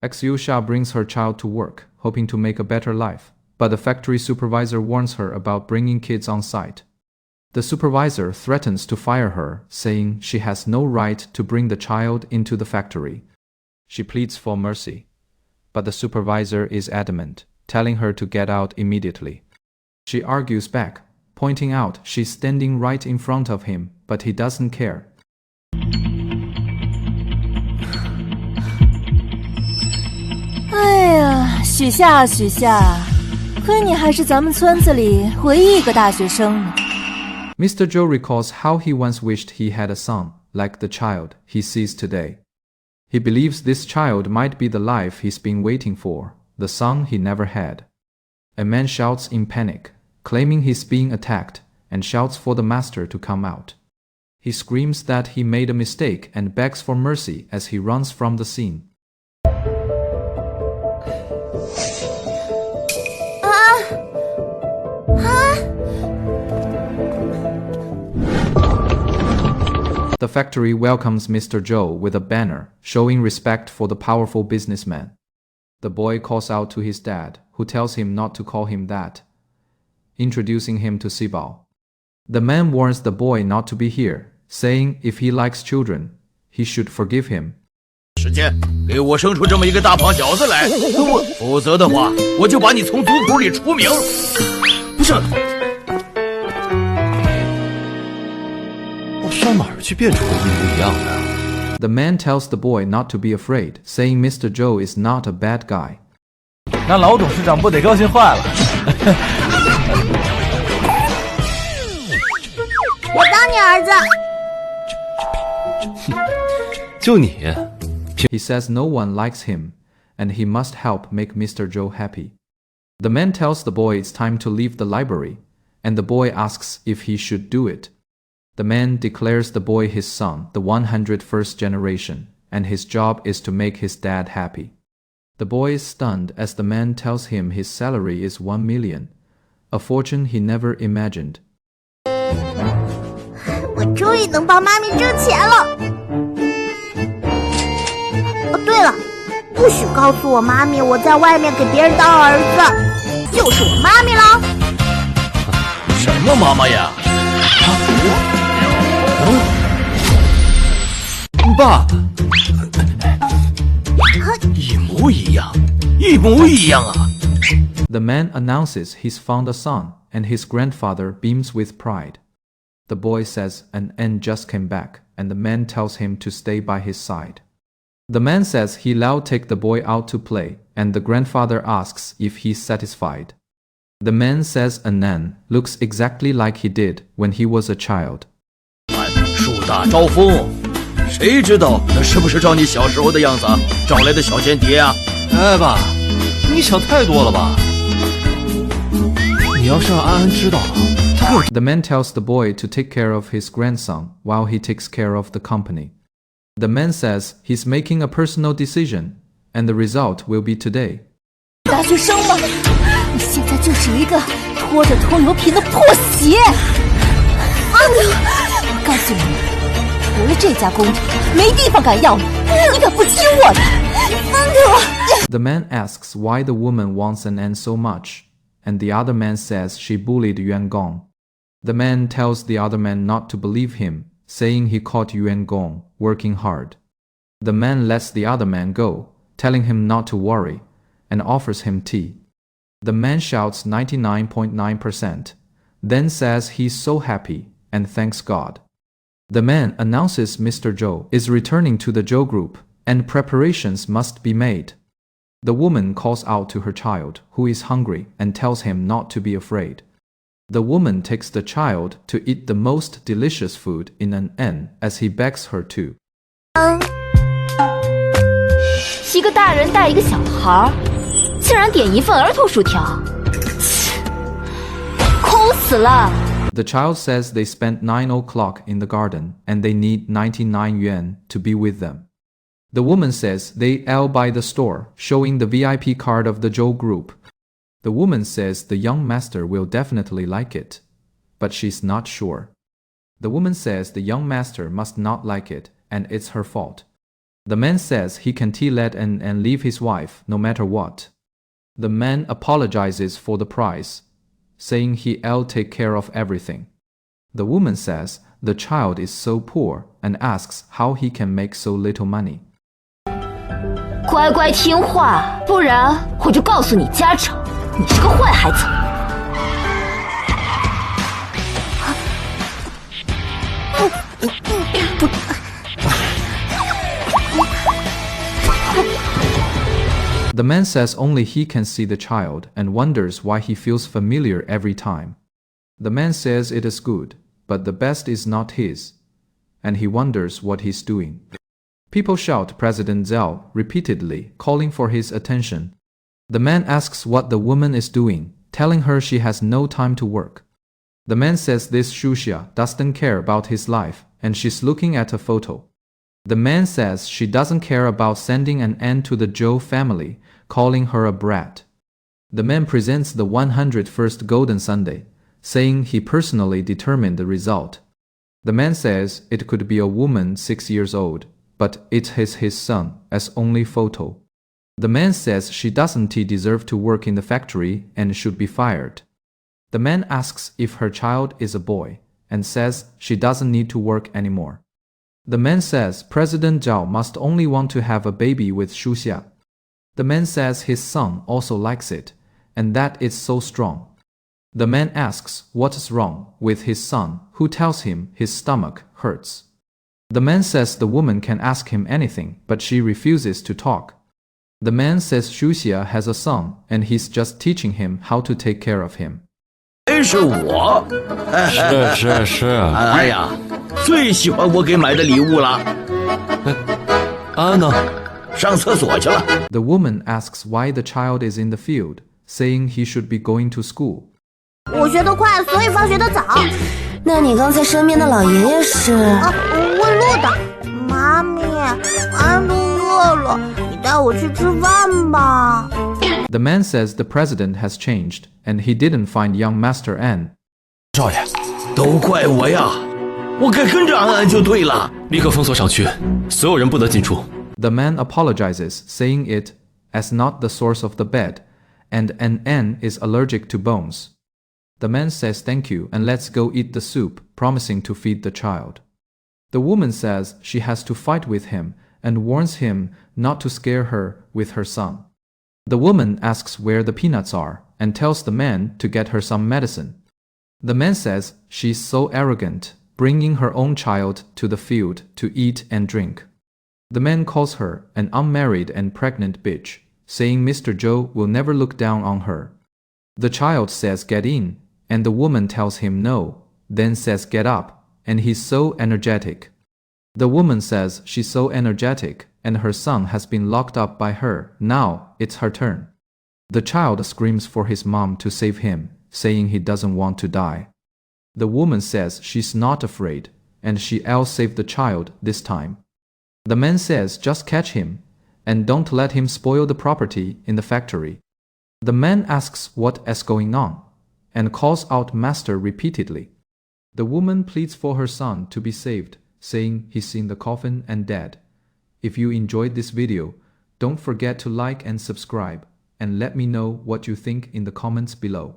Xyusha brings her child to work, hoping to make a better life, but the factory supervisor warns her about bringing kids on site. The supervisor threatens to fire her, saying she has no right to bring the child into the factory. She pleads for mercy, but the supervisor is adamant, telling her to get out immediately. She argues back, pointing out she's standing right in front of him, but he doesn't care. 哎呀，许夏，许夏，亏你还是咱们村子里唯一一个大学生呢。Mr. Zhou recalls how he once wished he had a son, like the child he sees today. He believes this child might be the life he's been waiting for, the son he never had. A man shouts in panic, claiming he's being attacked, and shouts for the master to come out. He screams that he made a mistake and begs for mercy as he runs from the scene. The factory welcomes Mr. Zhou with a banner, showing respect for the powerful businessman. The boy calls out to his dad, who tells him not to call him that, introducing him to Sibao. The man warns the boy not to be here, saying if he likes children, he should forgive him. 时间给我生出这么一个大胖小子来，否则的话，我就把你从族谱里除名。不是，我上哪儿去变出个一模一样的？ The man tells the boy not to be afraid, saying Mr. Zhou is not a bad guy. 那老董事长不得高兴坏了？我当你儿子。就你。 He says no one likes him, and he must help make Mr. Zhou happy. The man tells the boy it's time to leave the library, and the boy asks if he should do it. The man declares the boy his son, the 101st generation, and his job is to make his dad happy. The boy is stunned as the man tells him his salary is 1 million, a fortune he never imagined. 我终于能帮妈咪挣钱了。哦，对了，不许告诉我妈咪我在外面给别人当儿子，就是我妈咪了。什么妈妈呀？爸，一模一样，一模一样啊！ The man announces he's found a son, and his grandfather beams with pride. The boy says an end just came back, and the man tells him to stay by his side. The man says he'll take the boy out to play, and the grandfather asks if he's satisfied. The man says Anan looks exactly like he did when he was a child. 树大招风，谁知道那是不是照你小时候的样子找来的小间谍啊？哎，爸，你想太多了吧？你要是让安安知道了，她更…… The man tells the boy to take care of his grandson while he takes care of the company. The man says he's making a personal decision, and the result will be today. 大学生吗？你现在就是一个拖着拖油瓶的破鞋！阿牛，我告诉你，除了这家工厂，没地方敢要你，你可不听我的！放开我！ The man asks why the woman wants an end so much, and the other man says she bullied Yuan Gong. The man tells the other man not to believe him, saying he caught Yuan Gong working hard. The man lets the other man go, telling him not to worry, and offers him tea. The man shouts 99.9%, then says he's so happy and thanks God. The man announces Mr. Zhou is returning to the Zhou group, and preparations must be made. The woman calls out to her child, who is hungry, and tells him not to be afraid. The woman takes the child to eat the most delicious food in an inn as he begs her to. 一个大人带一个小孩，竟然点一份儿童薯条，切，抠死了！ The child says they spent 9 o'clock in the garden and they need 99 yuan to be with them. The woman says they ate by the store, showing the VIP card of the Zhou group. The woman says the young master will definitely like it, but she's not sure. The woman says the young master must not like it, and it's her fault. The man says he can let and leave his wife no matter what. The man apologizes for the price, saying he'll take care of everything. The woman says the child is so poor and asks how he can make so little money. 乖乖听话，不然我就告诉你家长，你是个坏孩子。The man says only he can see the child and wonders why he feels familiar every time. The man says it is good, but the best is not his, and he wonders what he's doing. People shout President Zhao repeatedly, calling for his attention. The man asks what the woman is doing, telling her she has no time to work. The man says this Shuxia doesn't care about his life, and she's looking at a photo. The man says she doesn't care about sending an end to the Zhou family, calling her a brat. The man presents the 101st Golden Sunday, saying he personally determined the result. The man says it could be a woman 6 years old, but it is his son, as only photo. The man says she doesn't deserve to work in the factory and should be fired. The man asks if her child is a boy, and says she doesn't need to work anymore. The man says President Zhao must only want to have a baby with Shuxia. The man says his son also likes it, and that it's so strong. The man asks what is wrong with his son, who tells him his stomach hurts. The man says the woman can ask him anything, but she refuses to talk. The man says Shuxia has a son, and he's just teaching him how to take care of him. 是我，是。哎呀，最喜欢我给买的礼物了。安呢？上厕所去了。 The woman asks why the child is in the field, saying he should be going to school. 我学得快，所以放学得早。那你刚才身边的老爷爷是？问路的。妈咪，安都饿了，你带我去吃饭吧。The man says the president has changed, and he didn't find young Master An. 少爷，都怪我呀，我该跟着安安就对了。立刻封锁小区，所有人不得进出。The man apologizes, saying it as not the source of the bed, and An is allergic to bones. The man says thank you and let's go eat the soup, promising to feed the child. The woman says she has to fight with him and warns him not to scare her with her son. The woman asks where the peanuts are and tells the man to get her some medicine. The man says she's so arrogant, bringing her own child to the field to eat and drink. The man calls her an unmarried and pregnant bitch, saying Mr. Zhou will never look down on her. The child says get in, and the woman tells him no, then says get up, and he's so energetic. The woman says she's so energetic, and her son has been locked up by her. Now it's her turn. The child screams for his mom to save him, saying he doesn't want to die. The woman says she's not afraid, and she'll save the child this time. The man says just catch him, and don't let him spoil the property in the factory. The man asks what is going on, and calls out master repeatedly. The woman pleads for her son to be saved, saying he's in the coffin and dead. If you enjoyed this video, don't forget to like and subscribe, and let me know what you think in the comments below.